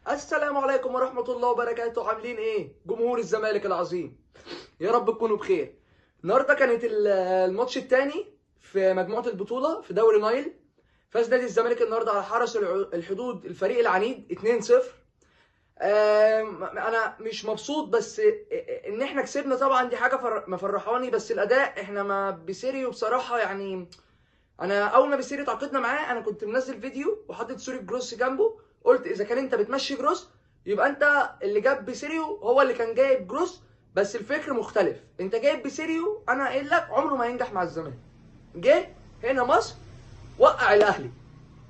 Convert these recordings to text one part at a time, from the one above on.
السلام عليكم ورحمة الله وبركاته. عاملين ايه؟ جمهور الزمالك العظيم، يا رب تكونوا بخير. النهارده كانت الماتش الثاني في مجموعة البطولة في دوري نايل. فاز نادي الزمالك النهارده على حرس الحدود الفريق العنيد 2-0. انا مش مبسوط، بس ان احنا كسبنا طبعا دي حاجة مفرحاني، بس الاداء احنا ما بسيريو بصراحة يعني. انا اول ما بيصير تعاقدنا معاه انا كنت منزل فيديو وحاطط صوره جروس جنبه، قلت اذا كان انت بتمشي جروس يبقى انت اللي جاب بسيريو هو اللي كان جايب جروس، بس الفكر مختلف. انت جايب بسيريو، انا قايل لك عمره ما ينجح مع الزمالك. جه هنا مصر وقع الاهلي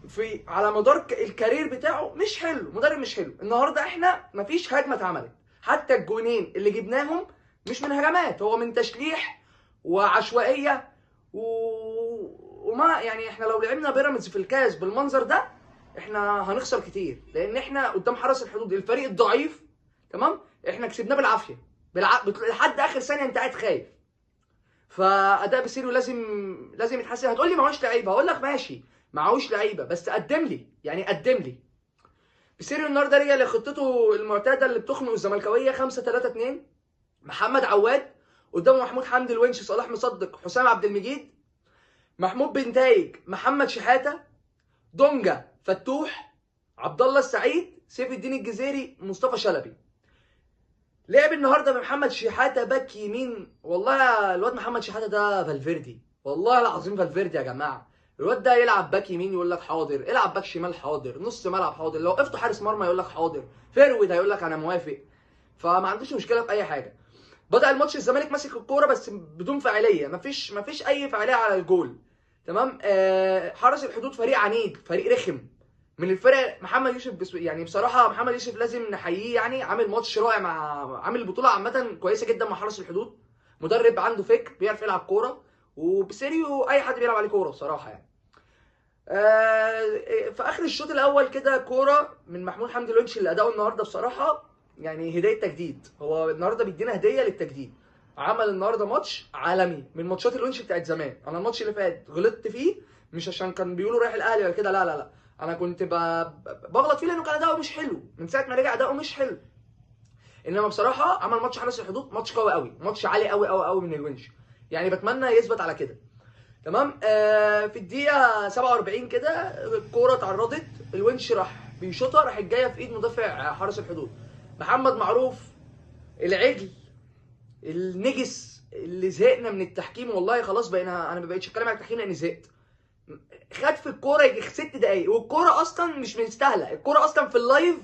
في على مدار الكارير بتاعه، مش حلو، مدرب مش حلو. النهارده احنا مفيش هجمه اتعملت، حتى الجونين اللي جبناهم مش من هجمات، هو من تشليح وعشوائيه وما يعني. احنا لو لعبنا بيراميدز في الكاس بالمنظر ده احنا هنخسر كتير، لان احنا قدام حرس الحدود الفريق الضعيف. تمام، احنا كسبناه بالعافيه لحد اخر ثانيه انت قاعد خايف. فاداء بيسيريو لازم يتحسن. هتقول لي معهوش لعيبه، هقول لك ماشي معهوش لعيبه، بس قدم لي، يعني قدم لي. بيسيريو النهارده رجع لخطته المعتاده اللي بتخنق الزملكاويه 5-3-2. محمد عواد قدامه محمود حمدي، الونش، صلاح مصدق، حسام عبد المجيد، محمود بنتايج، محمد شحاته، دونجا، فتوح، عبد الله السعيد، سيف الدين الجزيري، مصطفى شلبي. لعب النهارده بمحمد شحاته باك يمين. والله الواد محمد شحاته ده فالفيردي، والله العظيم فالفيردي يا جماعه. الواد ده يلعب باك يمين يقول لك حاضر، العب باك شمال حاضر، نص ملعب حاضر، لو وقفته حارس مرمى يقول لك حاضر، فيرود هيقول لك انا موافق. فما عندوش مشكله في اي حاجه. بدأ الماتش الزمالك ماسك الكوره بس بدون فاعليه، مفيش اي فاعليه على الجول. تمام. حرس الحدود فريق عنيد، فريق رخم، من الفرق. محمد يوسف يعني بصراحه محمد يوسف لازم نحييه، يعني عامل ماتش رائع، عامل البطوله عامه كويسه جدا مع حرس الحدود. مدرب عنده فكر، بيعرف يلعب كوره، وبسيريو اي حد بيلعب عليه كوره بصراحه يعني. في اخر الشوط الاول كده كوره من محمود حمدي الونش اللي اداؤه النهارده بصراحه يعني هديه تجديد. هو النهارده بيدينا هديه للتجديد. عمل النهارده ماتش عالمي من ماتشات الونش بتاعت زمان. انا الماتش اللي فات غلطت فيه، مش عشان كان بيقولوا رايح الاهلي ولا كده، لا لا لا، انا كنت بغلط فيه لانه كان اداؤه مش حلو من ساعه ما رجع، اداؤه مش حلو. انما بصراحه عمل ماتش حرس الحدود ماتش قوي قوي، ماتش عالي قوي قوي قوي من الونش، يعني بتمنى يثبت على كده. تمام. في الدقيقة 47 كده الكورة اتعرضت، الونش راح بيشوطها، راحت جاية في ايد مدافع حرس الحدود محمد معروف، العجل النجس اللي زهقنا من التحكيم. والله خلاص بقينا، انا ما بقتش اتكلم عن التحكيم لاني زهقت. خد في الكورة يجي 6 دقايق، والكورة اصلا مش مستاهلة. الكورة اصلا في اللايف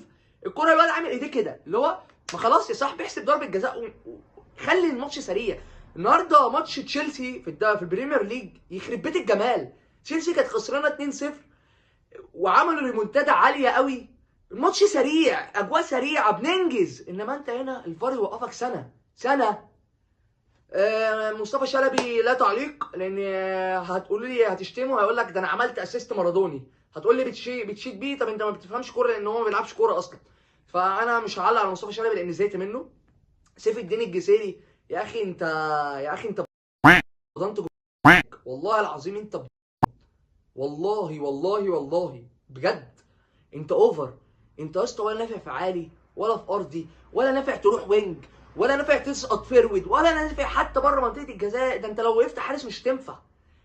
الكورة الواد عامل ايديه كده اللي هو ما خلاص يا صاحبي احسب ضربة جزاء خلي الماتش سريع. النهارده ماتش تشيلسي في البريمير ليج يخرب بيت الجمال. تشيلسي كانت خسرانه 2-0 وعملوا ريمونتادا عاليه قوي. الماتش سريع، اجواء سريعه، بننجز. انما انت هنا الفار يوقفك سنه سنه. مصطفى شلبي لا تعليق، لان هتقولوا لي هتشتمه، هيقول لك ده انا عملت اسيست مارادوني. هتقول لي بتشيد بيه، طب انت ما بتفهمش كوره لان هو ما بيلعبش كوره اصلا. فانا مش هعلق على مصطفى شلبي لان زهقت منه. سيف الدين الجزيري، يا اخي انت، يا اخي انت بضنت والله العظيم انت والله والله والله بجد انت اوفر. انت يا اسطى ولا نافع في عالي ولا في ارضي، ولا نافع تروح وينج، ولا نافع تسقط فيرود، ولا نافع حتى بره منطقه الجزاء. ده انت لو وقفت حارس مش هتنفع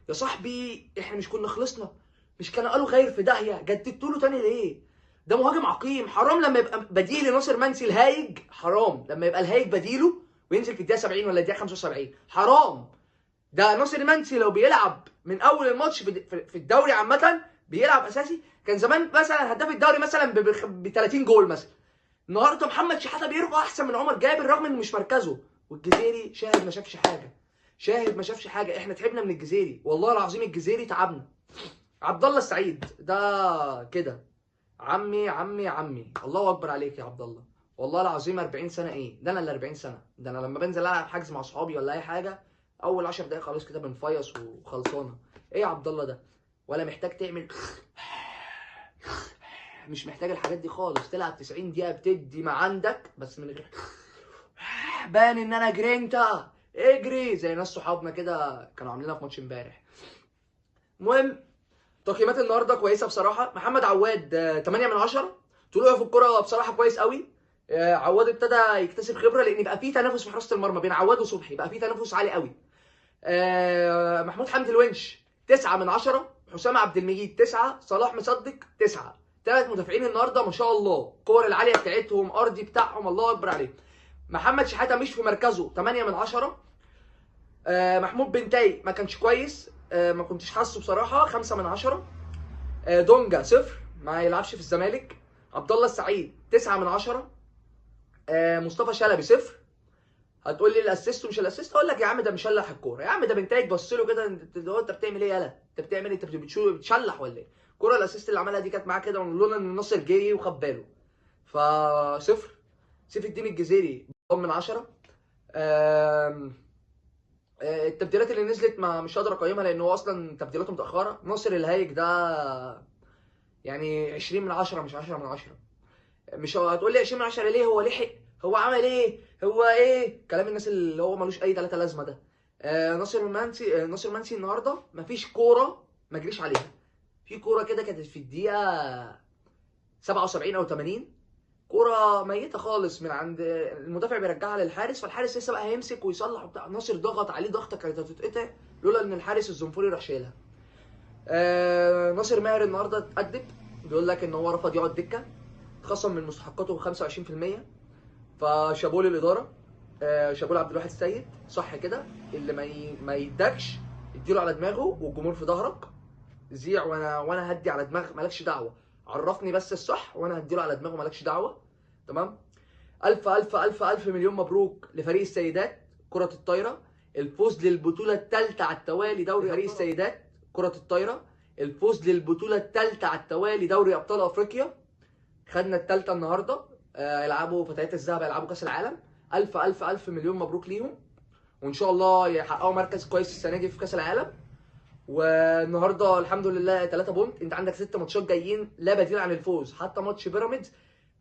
يا صاحبي. احنا مش كنا خلصنا؟ مش كانوا قالوا غير في داهيه؟ جددتوا له تاني ليه؟ ده مهاجم عقيم. حرام لما يبقى بديل لناصر منسي الهايج، حرام لما يبقى الهايج بديله وينزل في الدقيقه 70 ولا الدقيقه 75، حرام. ده ناصر منسي لو بيلعب من اول الماتش في الدوري عامه، بيلعب اساسي، كان زمان مثلا هداف الدوري مثلا ب 30 جول مثلا. النهارده محمد شحاته بيرفع احسن من عمر جابر رغم انه مش مركزه. والجزيري شاهد ما شافش حاجه، شاهد ما شافش حاجه. احنا تعبنا من الجزيري، والله العظيم الجزيري تعبنا. عبد الله السعيد ده كده عمي عمي عمي، الله اكبر عليك يا عبد الله. والله العظيم 40 سنه ايه ده؟ انا اللي 40 سنه ده. انا لما بنزل العب حجز مع اصحابي ولا اي حاجه، اول 10 دقايق خلاص كده بنفيص وخلصانه. ايه يا عبد الله ده؟ ولا محتاج تعمل مش محتاج الحاجات دي خالص. تلعب 90 دقيقه بتدي ما عندك بس من غير بان ان انا جرينتا اجري زي ناس صحابنا كده كانوا عاملينها في ماتش امبارح. المهم تقييمات النهارده كويسه بصراحه. محمد عواد 8 من 10، طلوعه في الكوره بصراحه كويس قوي. عواد ابتدى يكتسب خبره، لان بقى في تنافس في حراسه المرمى بين عواد وصبحي، بقى في تنافس عالي قوي. محمود حمدي الونش 9 من 10، حسام عبد المجيد 9، صلاح مصدق 9. ثلاث مدافعين النهارده ما شاء الله، الكور العاليه بتاعتهم، ارضي بتاعهم، الله اكبر عليهم. محمد شحاته مش في مركزه 8 من 10. محمود بنتاي ما كانش كويس، ما كنتش حاسه بصراحه 5 من 10. دونجا 0، ما يلعبش في الزمالك. عبد الله السعيد 9 من 10. مصطفى شلبي 0. هتقول لي الاسيست ومش الاسيست، اقول لك يا عم ده مشلح الكوره، يا عم ده بنتايج بص له كده، انت بتعمل ايه؟ يالا انت بتعمل ايه؟ انت بتشلح ولا ايه؟ الكوره الاسيست اللي عملها دي كانت معاه كده لولا ان ناصر جه وخد باله. فصفر. سيف الدين الجزيري من 10. التبديلات اللي نزلت ما مش قادر اقيمها، لان هو اصلا تبديلاته متاخره. ناصر الهايج ده يعني 20 من 10 مش 10 من 10. مش هتقول لي 20 من 10 ليه؟ هو لحق، هو عمل ايه، هو ايه كلام الناس اللي هو ملوش اي 3 لازمه ده. ناصر منسي النهارده مفيش كوره ما جريش عليها. في كوره كده كانت في الدقيقه 77 او 80، كوره ميته خالص من عند المدافع بيرجعها للحارس، فالحارس لسه بقى هيمسك ويصلح وبتاع، ناصر ضغط عليه ضغطه كانت هتتقطع لولا ان الحارس الزنفوري راح شايلها. ناصر ماهر النهارده اتأدب، بيقول لك ان هو رفض يقعد دكه، اتخصم من مستحقاته 25%. فشابوه للاداره، شابوه لعبد الواحد السيد، صح كده. اللي ما يدكش اديله على دماغه، والجمهور في ظهرك، زيع وانا هدي على دماغك، مالكش دعوه، عرفني بس الصح وانا هديله على دماغه، مالكش دعوه. تمام. الف الف الف الف مليون مبروك لفريق السيدات كره الطايره، الفوز للبطوله الثالثه على التوالي دوري فريق السيدات كره الطايره، الفوز للبطوله الثالثه على التوالي دوري ابطال افريقيا. خدنا الثالثه النهارده. يلعبوا فتيات الذهب، يلعبوا كاس العالم. الف الف الف مليون مبروك ليهم، وان شاء الله يحققوا مركز كويس السنه دي في كاس العالم. والنهارده الحمد لله 3 بونت. انت عندك 6 ماتشات جايين لا بديل عن الفوز، حتى ماتش بيراميدز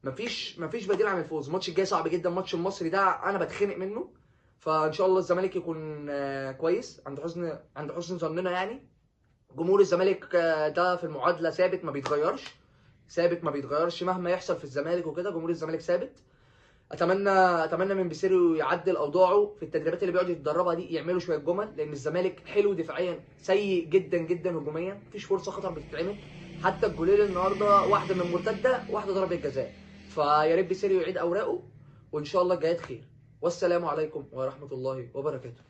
مفيش بديل عن الفوز. الماتش الجاي صعب جدا، ماتش المصري ده انا بتخنق منه. فان شاء الله الزمالك يكون كويس، عند حسن ظننا يعني. جمهور الزمالك ده في المعادله ثابت ما بيتغيرش مهما يحصل في الزمالك وكده، جمهور الزمالك ثابت. اتمنى من بيسيرو يعدل اوضاعه في التدريبات اللي بيقعد يتدربها دي، يعملوا شويه جمل، لان الزمالك حلو دفاعيا سيء جدا جدا هجوميا، مفيش فرصه خطر بتتعمل. حتى الجولين النهارده واحده من مرتده، واحده ضربه جزاء. فيا ريت بيسيرو يعيد اوراقه، وان شاء الله الجايات خير. والسلام عليكم ورحمه الله وبركاته.